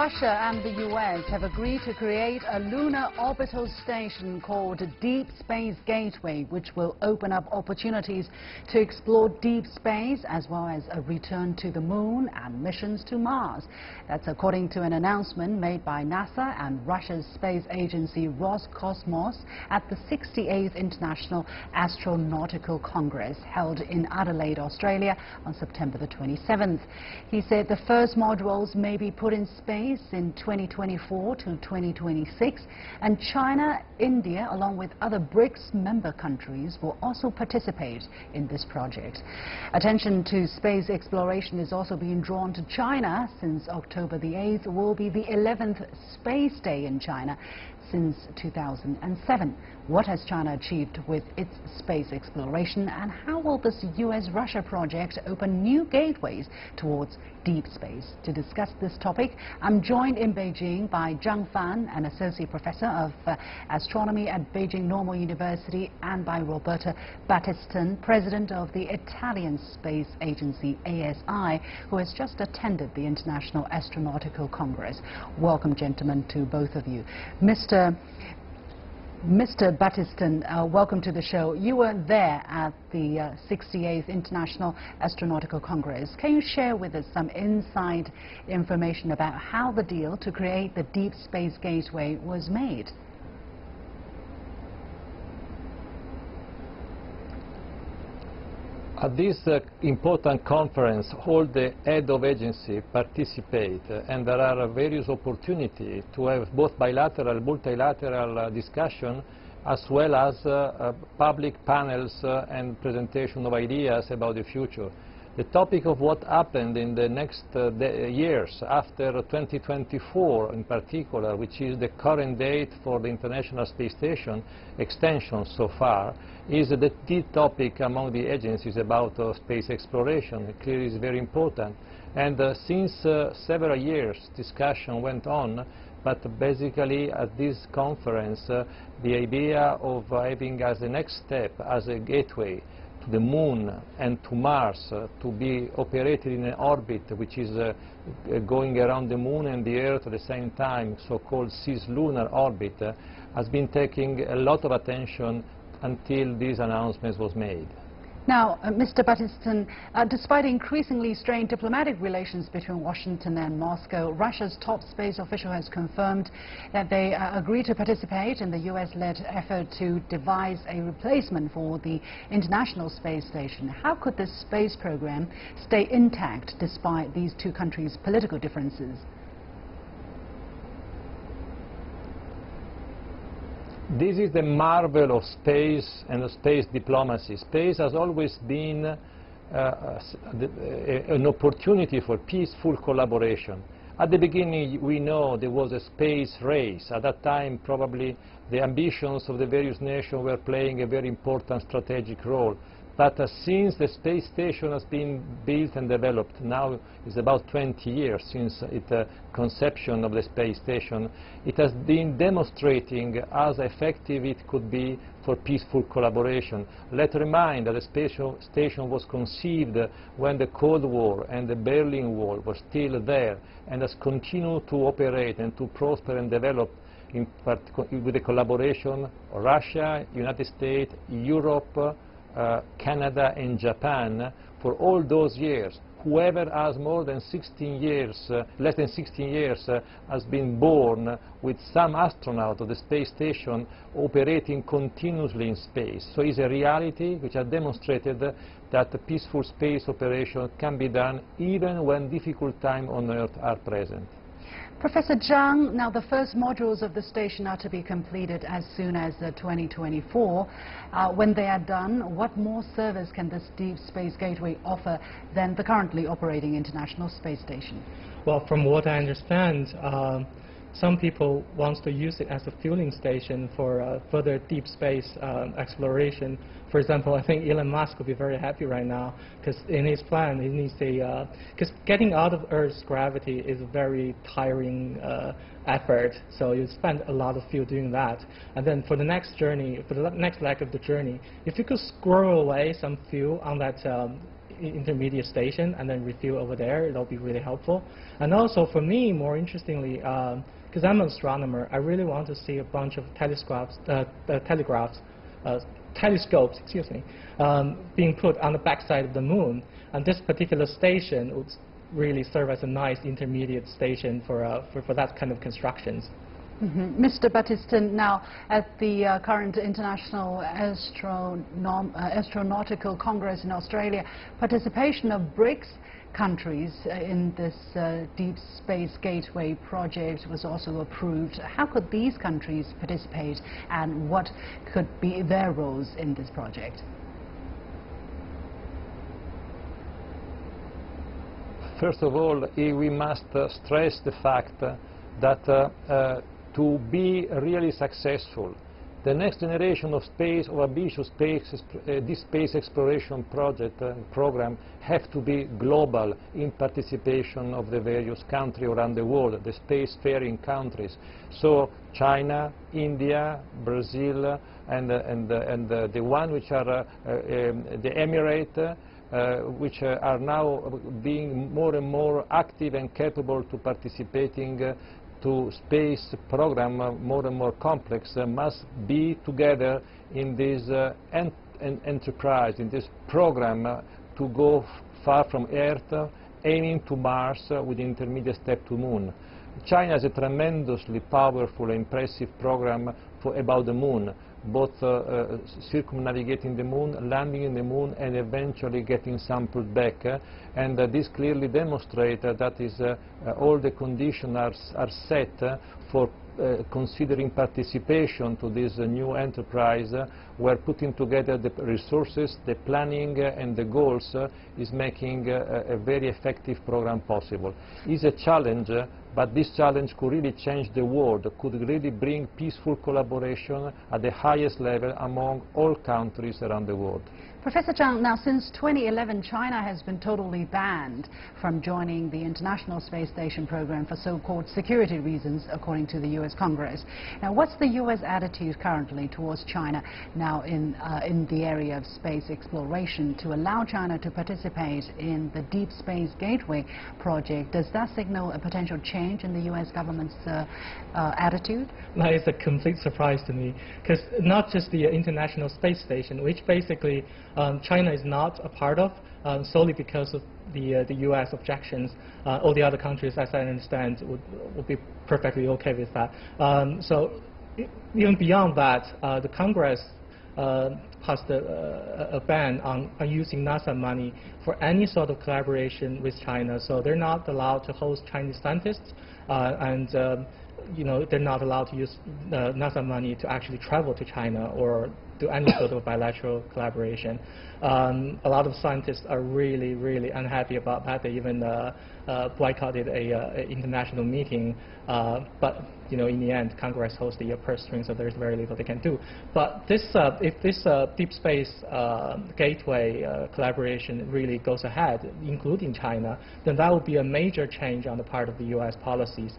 Russia and the US have agreed to create a lunar orbital station called Deep Space Gateway, which will open up opportunities to explore deep space as well as a return to the moon and missions to Mars. That's according to an announcement made by NASA and Russia's space agency Roscosmos at the 68th International Astronautical Congress held in Adelaide, Australia on September the 27th. He said the first modules may be put in space in 2024 to 2026, and China, India, along with other BRICS member countries, will also participate in this project. Attention to space exploration is also being drawn to China, since October the 8th will be the 11th Space Day in China since 2007. What has China achieved with its space exploration, and how will this US-Russia project open new gateways towards deep space? To discuss this topic, I'm joined in Beijing by Zhang Fan, an associate professor of astronomy at Beijing Normal University, and by Roberto Battiston, president of the Italian space agency ASI, who has just attended the International Astronautical Congress. Welcome, gentlemen, to both of you. Mr. Battiston, welcome to the show. You were there at the 68th International Astronautical Congress. Can you share with us some inside information about how the deal to create the Deep Space Gateway was made? At this important conference, all the head of agency participate, and there are various opportunities to have both bilateral, multilateral discussion, as well as public panels and presentation of ideas about the future. The topic of what happened in the next years, after 2024 in particular, which is the current date for the International Space Station extension so far, is the key topic among the agencies about space exploration. It clearly is very important. And since several years, discussion went on, but basically at this conference, the idea of having as the next step, as a gateway to the moon and to Mars, to be operated in an orbit which is going around the moon and the Earth at the same time, so-called cislunar orbit, has been taking a lot of attention until these announcements was made. Now, Mr. Battiston, despite increasingly strained diplomatic relations between Washington and Moscow, Russia's top space official has confirmed that they agreed to participate in the US-led effort to devise a replacement for the International Space Station. How could this space program stay intact despite these two countries' political differences? This is the marvel of space and of space diplomacy. Space has always been an opportunity for peaceful collaboration. At the beginning, we know there was a space race. At that time, probably the ambitions of the various nations were playing a very important strategic role. But since the space station has been built and developed, now it's about 20 years since its conception of the space station, it has been demonstrating how effective it could be for peaceful collaboration. Let's remind that the space station was conceived when the Cold War and the Berlin Wall were still there, and has continued to operate and to prosper and develop with the collaboration of Russia, United States, Europe, Canada and Japan for all those years. Whoever has more than 16 years, less than 16 years, has been born with some astronaut of the space station operating continuously in space. So it's a reality which has demonstrated that the peaceful space operation can be done even when difficult times on Earth are present. Professor Zhang, now the first modules of the station are to be completed as soon as 2024. When they are done, what more service can this Deep Space Gateway offer than the currently operating International Space Station? Well, from what I understand, some people want to use it as a fueling station for further deep space exploration. For example, I think Elon Musk would be very happy right now, because in his plan he needs a, because getting out of Earth's gravity is a very tiring effort, so you spend a lot of fuel doing that. And then for the next journey, for the next leg of the journey, if you could squirrel away some fuel on that intermediate station and then refuel over there. It'll be really helpful. And also for me, more interestingly, because I'm an astronomer, I really want to see a bunch of telescopes, excuse me, being put on the backside of the moon. And this particular station would really serve as a nice intermediate station for that kind of constructions. Mr. Battiston, now at the current International Astronautical Congress in Australia, participation of BRICS countries in this Deep Space Gateway project was also approved. How could these countries participate and what could be their roles in this project? First of all, we must stress the fact that to be really successful, the next generation of space or ambitious this space exploration project program have to be global in participation of the various countries around the world, the spacefaring countries. So China, India, Brazil, and the one which are the Emirates, which are now being more and more active and capable to participating to space program more and more complex, must be together in this enterprise, in this program to go far from Earth, aiming to Mars with intermediate step to Moon. China has a tremendously powerful and impressive program about the Moon, both circumnavigating the Moon, landing in the Moon, and eventually getting sampled back. And this clearly demonstrates that all the conditions are set for considering participation to this new enterprise, where putting together the resources, the planning, and the goals is making a very effective program possible. It's a challenge, but this challenge could really change the world, could really bring peaceful collaboration at the highest level among all countries around the world. Professor Zhang, now since 2011, China has been totally banned from joining the International Space Station program for so-called security reasons, according to the U.S. Congress. Now, what's the U.S. attitude currently towards China now in the area of space exploration to allow China to participate in the Deep Space Gateway project? Does that signal a potential change in the U.S. government's attitude? That is a complete surprise to me, because not just the International Space Station, which basically China is not a part of, solely because of the U.S. objections. All the other countries, as I understand, would be perfectly okay with that. So even beyond that, the Congress passed a ban on using NASA money for any sort of collaboration with China. So they're not allowed to host Chinese scientists, and they're not allowed to use NASA money to actually travel to China or do any sort of bilateral collaboration. A lot of scientists are really, really unhappy about that. They even boycotted an international meeting, but in the end, Congress holds the purse string, so there's very little they can do. But this, if this Deep Space Gateway collaboration really goes ahead, including China, then that would be a major change on the part of the U.S. policies.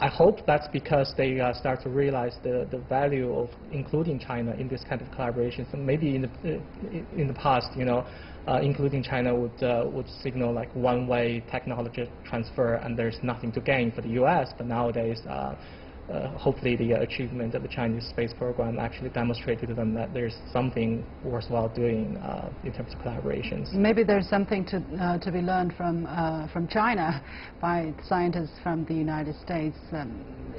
I hope that's because they start to realize the value of including China in this kind of collaboration. So maybe in the past, including China would signal like one-way technology transfer, and there's nothing to gain for the U.S. But nowadays, hopefully the achievement of the Chinese space program actually demonstrated to them that there's something worthwhile doing in terms of collaborations. Maybe there's something to be learned from China by scientists from the United States,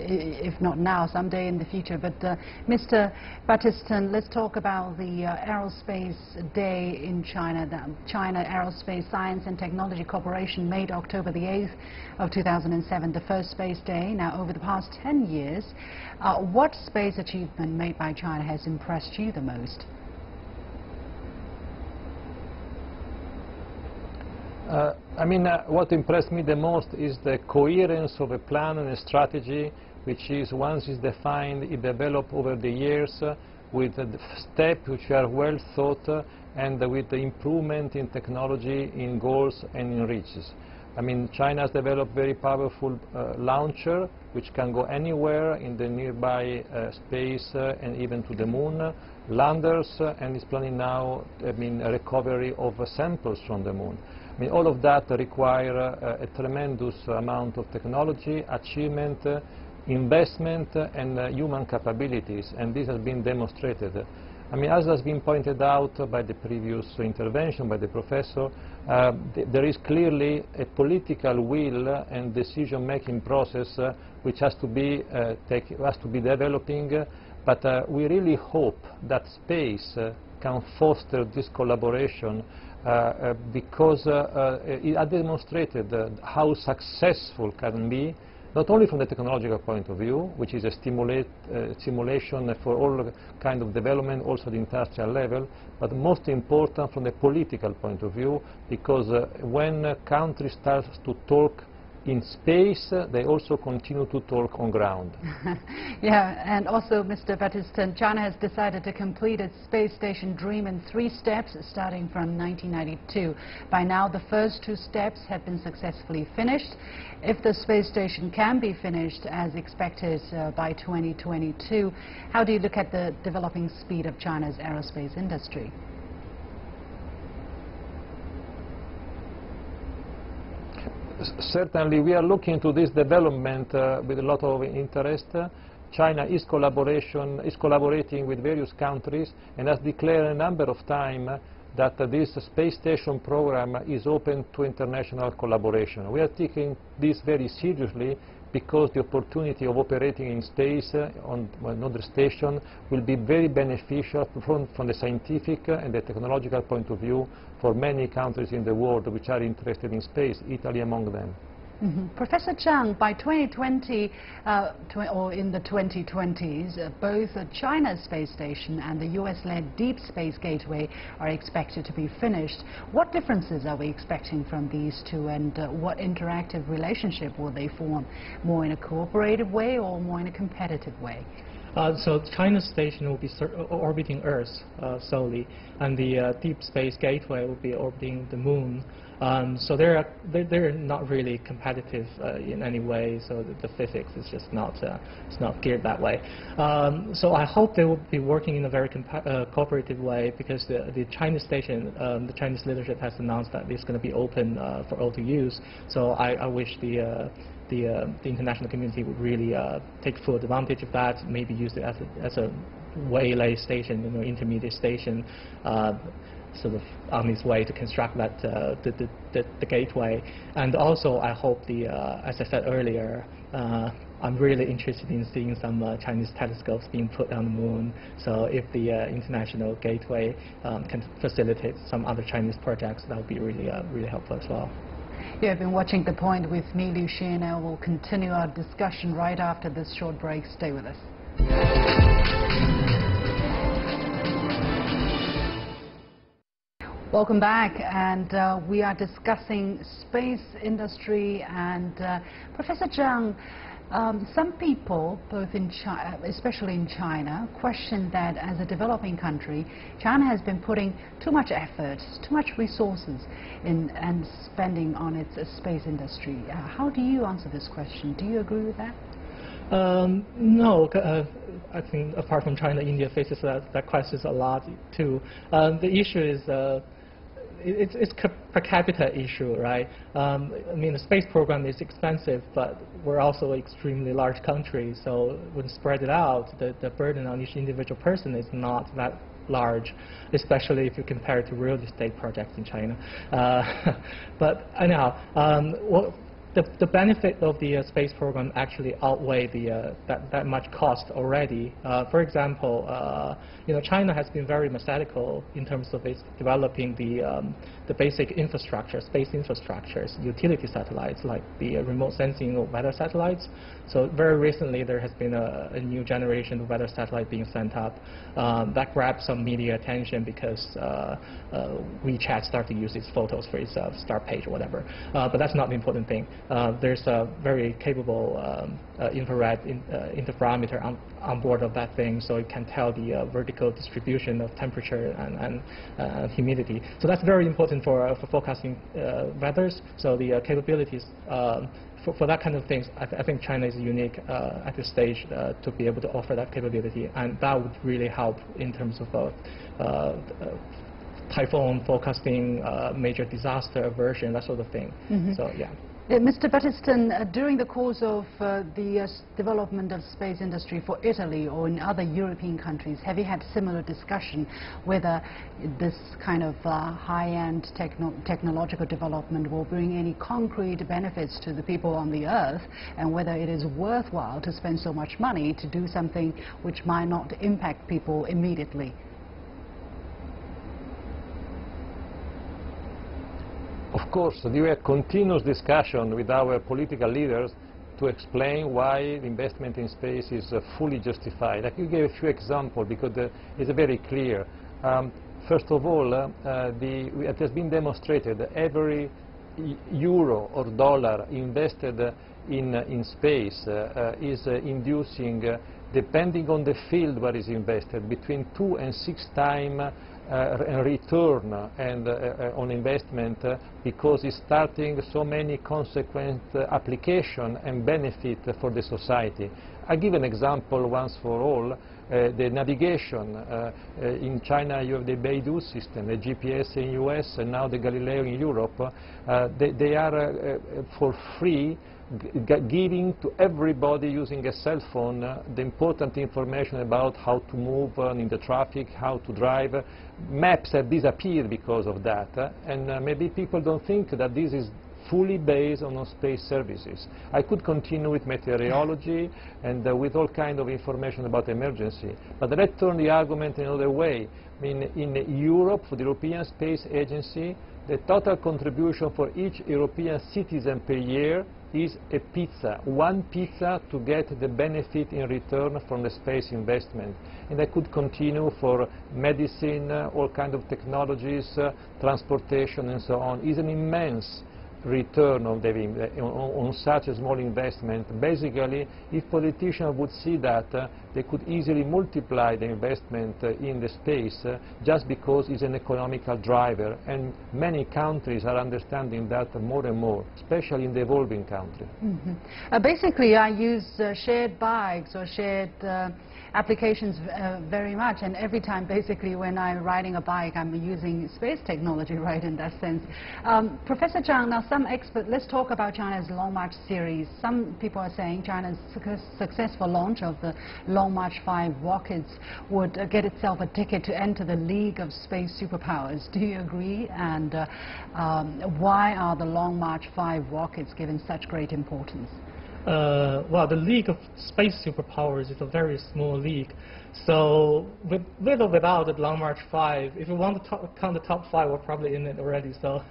if not now, someday in the future. But Mr. Battiston, let's talk about the Aerospace Day in China. The China Aerospace Science and Technology Corporation made October the 8th of 2007 the first space day. Now, over the past 10 years, what space achievement made by China has impressed you the most? What impressed me the most is the coherence of a plan and a strategy, which is, once it's defined, it developed over the years with steps which are well thought and with the improvement in technology, in goals and in reaches. China has developed very powerful launcher which can go anywhere in the nearby space and even to the moon. landers and is planning now, I mean, a recovery of samples from the moon. I mean, all of that require a tremendous amount of technology, achievement, investment, and human capabilities, and this has been demonstrated. I mean, as has been pointed out by the previous intervention by the professor, there is clearly a political will and decision-making process which has to be developing, but we really hope that space can foster this collaboration because it has demonstrated how successful can be, not only from the technological point of view, which is a stimulation for all kind of development, also at the industrial level, but most important from the political point of view, because when countries start to talk in space, they also continue to talk on ground. Yeah, and also, Mr. Battiston, China has decided to complete its space station dream in 3 steps, starting from 1992. By now, the first 2 steps have been successfully finished. If the space station can be finished as expected by 2022, how do you look at the developing speed of China's aerospace industry? Certainly, we are looking to this development with a lot of interest. China is collaborating with various countries and has declared a number of times that this space station program is open to international collaboration. We are taking this very seriously because the opportunity of operating in space on another station will be very beneficial from the scientific and the technological point of view for many countries in the world which are interested in space, Italy among them. Professor Zhang, by 2020, or in the 2020s, both China's space station and the US-led Deep Space Gateway are expected to be finished. What differences are we expecting from these two, and what interactive relationship will they form? More in a cooperative way or more in a competitive way? So China's station will be orbiting Earth solely, and the Deep Space Gateway will be orbiting the Moon. So they're not really competitive in any way. So the physics is just not geared that way. So I hope they will be working in a very cooperative way, because the Chinese station, the Chinese leadership has announced that it's going to be open for all to use. So I wish the international community would really take full advantage of that, maybe use it as a waylay station, intermediate station, sort of on its way to construct that the gateway. And also, I hope as I said earlier, I'm really interested in seeing some Chinese telescopes being put on the moon. So if the international gateway can facilitate some other Chinese projects, that would be really really helpful as well. You have been watching The Point with me, Liu Xin, and we'll continue our discussion right after this short break. Stay with us. Welcome back, and we are discussing space industry. And Professor Zhang, some people, both in China, especially in China, question that as a developing country, China has been putting too much effort, too much resources and spending on its space industry. How do you answer this question? Do you agree with that? No, I think apart from China, India faces that crisis a lot too. The issue is it's per capita issue, right? I mean, the space program is expensive, but we're also an extremely large country, so when spread it out, the burden on each individual person is not that large, especially if you compare it to real estate projects in China. But anyhow, the benefit of the space program actually outweigh that much cost already. For example, China has been very methodical in terms of its developing the basic infrastructure, space infrastructures, utility satellites like the remote sensing of weather satellites. So very recently there has been a new generation of weather satellite being sent up. That grabbed some media attention because WeChat started to use its photos for its start page or whatever. But that's not the important thing. There's a very capable infrared interferometer on board of that thing, so it can tell the vertical distribution of temperature and humidity. So that's very important for forecasting weathers. So the capabilities for that kind of things, I think China is unique at this stage to be able to offer that capability, and that would really help in terms of typhoon forecasting, major disaster aversion, that sort of thing. So yeah. Mr. Battiston, during the course of the development of space industry for Italy or in other European countries, have you had similar discussion whether this kind of high-end technological development will bring any concrete benefits to the people on the Earth, and whether it is worthwhile to spend so much money to do something which might not impact people immediately? Of course, there were continuous discussion with our political leaders to explain why the investment in space is fully justified. I can give a few examples because it's very clear. First of all, it has been demonstrated that every euro or dollar invested in space is inducing, depending on the field where it is invested, between 2 and 6 times return on investment because it's starting so many consequent application and benefit for the society. I give an example once for all. The navigation in China, you have the Beidou system, the GPS in US, and now the Galileo in Europe. They are for free giving to everybody using a cell phone the important information about how to move in the traffic, how to drive. Maps have disappeared because of that, and maybe people don't think that this is fully based on space services. I could continue with meteorology and with all kinds of information about emergency, but let's turn the argument another way. I mean, in Europe, for the European Space Agency, the total contribution for each European citizen per year is a pizza, one pizza to get the benefit in return from the space investment. And I could continue for medicine, all kinds of technologies, transportation and so on. It's an immense return on such a small investment. Basically, if politicians would see that, they could easily multiply the investment in the space just because it's an economical driver, and many countries are understanding that more and more, especially in the evolving countries. Basically, I use shared bikes or shared applications very much, and every time basically when I'm riding a bike I'm using space technology, right, in that sense. Professor Zhang, now some experts, let's talk about China's Long March series. Some people are saying China's successful launch of the Long March 5 rockets would get itself a ticket to enter the League of Space Superpowers. Do you agree? And why are the Long March 5 rockets given such great importance? Well, the League of Space Superpowers is a very small league. So with or without the Long March 5, if you want to count the top 5, we're probably in it already. So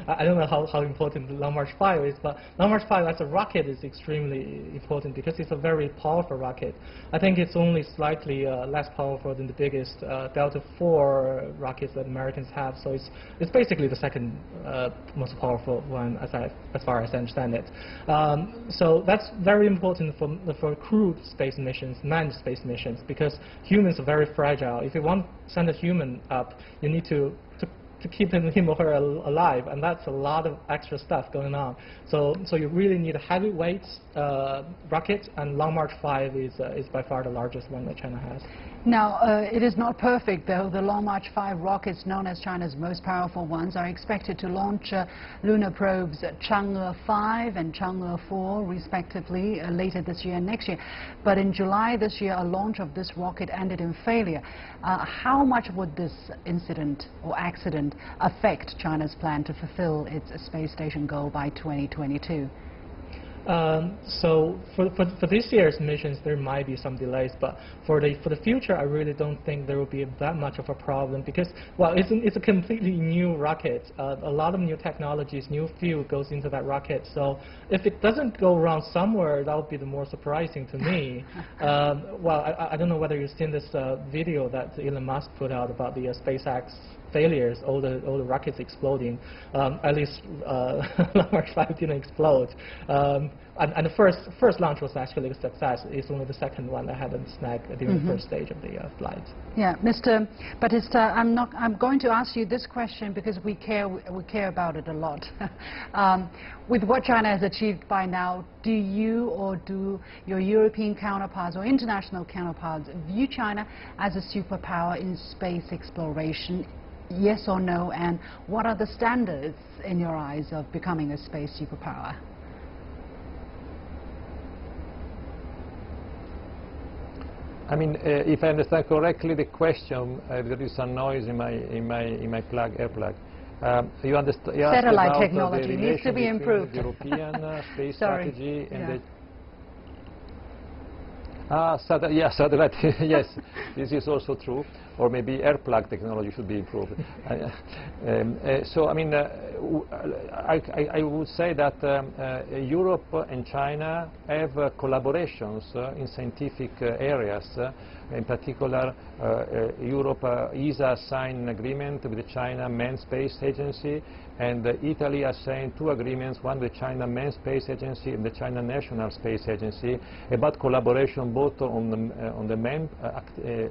I don't know how important the Long March 5 is, but Long March 5 as a rocket is extremely important because it's a very powerful rocket. I think it's only slightly less powerful than the biggest Delta IV rockets that Americans have. So it's basically the second most powerful one as far as I understand it. So that's very important for crewed space missions, manned space missions, because humans are very fragile. If you want to send a human up, you need to keep him or her alive, and that's a lot of extra stuff going on. So you really need a heavyweight rocket, and Long March 5 is by far the largest one that China has. Now, it is not perfect, though. The Long March 5 rockets, known as China's most powerful ones, are expected to launch lunar probes Chang'e 5 and Chang'e 4, respectively, later this year and next year. But in July this year, a launch of this rocket ended in failure. How much would this incident or accident affect China's plan to fulfill its space station goal by 2022? So for this year's missions, there might be some delays, but for the future, I really don't think there will be that much of a problem because, well, it's a completely new rocket. A lot of new technologies, new fuel goes into that rocket. So if it doesn't go wrong somewhere, that would be the more surprising to me. Well, I don't know whether you've seen this video that Elon Musk put out about the SpaceX failures, all the rockets exploding. At least Long March 5 didn't explode. And the first launch was actually a success. It's only the second one that had a snag during the first stage of the flight. Yeah, Mr. Battista, I'm going to ask you this question because we care about it a lot. With what China has achieved by now, do you or do your European counterparts or international counterparts view China as a superpower in space exploration? Yes or no? And what are the standards in your eyes of becoming a space superpower? I mean, if I understand correctly the question, there is some noise in my air plug. You understand? Satellite technology needs to be improved. The European space strategy and the satellite. Yes, this is also true. Or maybe air plug technology should be improved. So I mean, I would say that Europe and China have collaborations in scientific areas. In particular, Europe, ESA signed an agreement with the China Manned Space Agency, and Italy has signed 2 agreements, one with China Manned Space Agency and the China National Space Agency, about collaboration both on the manned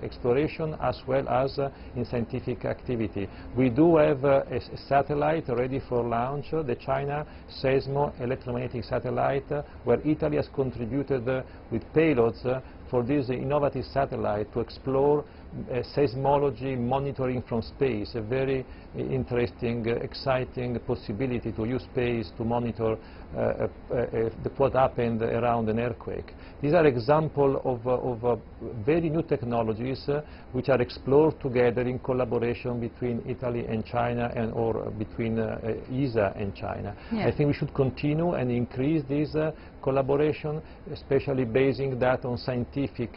exploration as well as in scientific activity. We do have a satellite ready for launch, the China Seismo electromagnetic satellite, where Italy has contributed with payloads for this innovative satellite to explore seismology monitoring from space, a very interesting, exciting possibility to use space to monitor what happened around an earthquake. These are examples of very new technologies which are explored together in collaboration between Italy and China or between ESA and China. Yeah. I think we should continue and increase this collaboration, especially basing that on scientific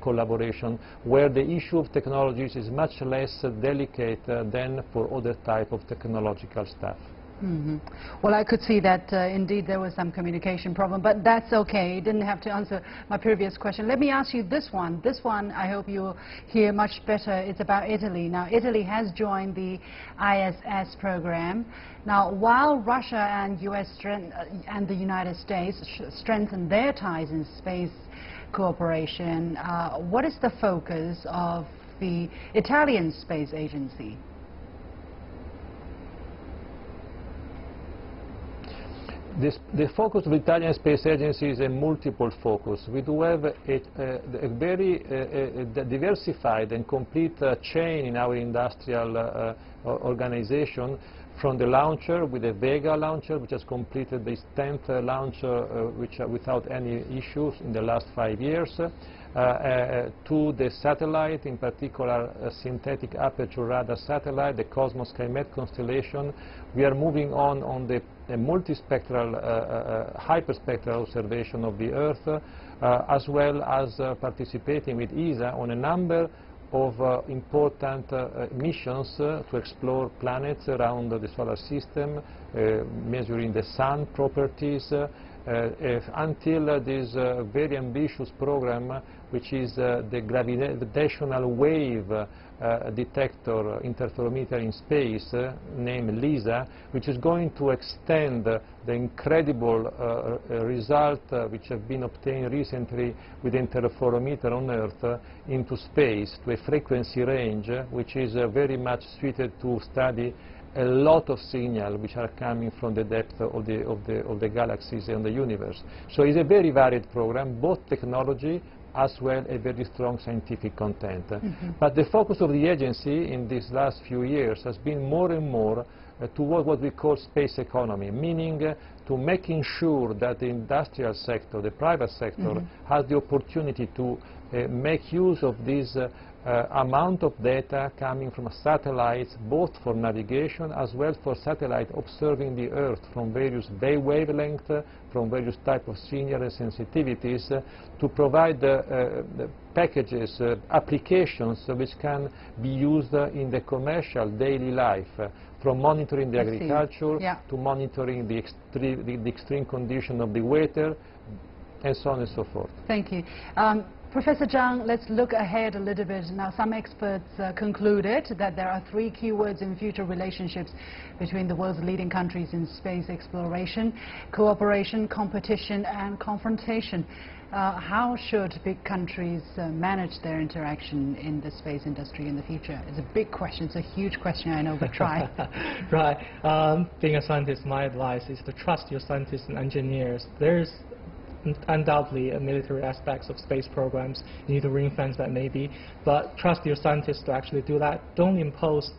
collaboration, where the issue of technologies is much less delicate than for other type of technological stuff. Well, I could see that indeed there was some communication problem, but that's okay. You didn't have to answer my previous question. Let me ask you this one. This one I hope you'll hear much better. It's about Italy. Now, Italy has joined the ISS program. Now, while Russia and and the United States strengthen their ties in space cooperation, what is the focus of the Italian Space Agency? The focus of the Italian Space Agency is a multiple focus. We do have a very diversified and complete chain in our industrial organization, from the launcher with the Vega launcher, which has completed its 10th launch without any issues in the last 5 years, to the satellite, in particular a synthetic aperture radar satellite, the Cosmos Skymet constellation. We are moving on the multispectral, hyperspectral observation of the Earth, as well as participating with ESA on a number of important missions to explore planets around the solar system, measuring the sun properties, until this very ambitious program, which is the gravitational wave detector interferometer in space, named LISA, which is going to extend the incredible result which have been obtained recently with the interferometer on Earth into space, to a frequency range which is very much suited to study a lot of signals which are coming from the depth of the galaxies and the universe. So it's a very varied program, both technology as well as very strong scientific content. But the focus of the agency in these last few years has been more and more toward what we call space economy, meaning to making sure that the industrial sector, the private sector, has the opportunity to make use of this amount of data coming from satellites, both for navigation as well for satellite observing the Earth from various wavelengths, from various types of signals and sensitivities, to provide packages, applications which can be used in the commercial daily life, from monitoring the agriculture to monitoring the extreme condition of the weather, and so on and so forth. Thank you. Professor Zhang, let's look ahead a little bit. Now, some experts concluded that there are 3 keywords in future relationships between the world's leading countries in space exploration: cooperation, competition, and confrontation. How should big countries manage their interaction in the space industry in the future? It's a big question. It's a huge question, I know, but try. Right. Being a scientist, my advice is to trust your scientists and engineers. There's undoubtedly military aspects of space programs. You need to ring-fence that maybe, but trust your scientists to actually do that. Don't impose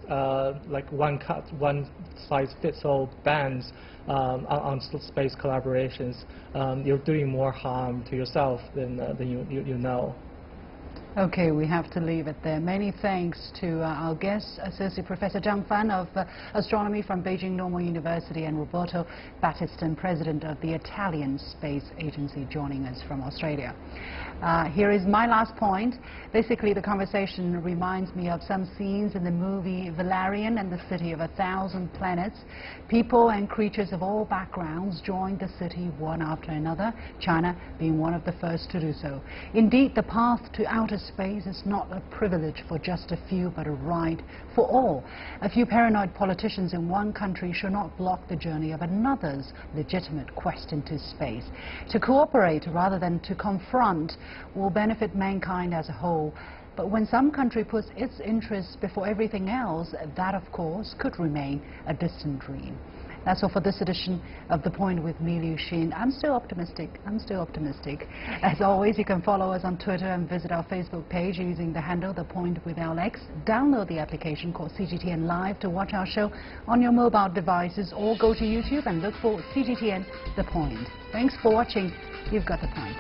like one-size-fits-all bans on space collaborations. You're doing more harm to yourself than you know. Okay, we have to leave it there. Many thanks to our guest, Associate Professor Zhang Fan of Astronomy from Beijing Normal University, and Roberto Battiston, President of the Italian Space Agency, joining us from Australia. Here is my last point. Basically, the conversation reminds me of some scenes in the movie Valerian and the City of 1,000 Planets. People and creatures of all backgrounds joined the city one after another, China being one of the first to do so. Indeed, the path to outer space is not a privilege for just a few, but a right for all. A few paranoid politicians in one country should not block the journey of another's legitimate quest into space. To cooperate rather than to confront will benefit mankind as a whole. But when some country puts its interests before everything else, that of course could remain a distant dream. That's all for this edition of The Point with me, Liu Xin. I'm still optimistic. As always, you can follow us on Twitter and visit our Facebook page using the handle The Point with LX. Download the application called CGTN Live to watch our show on your mobile devices, or go to YouTube and look for CGTN The Point. Thanks for watching. You've got the point.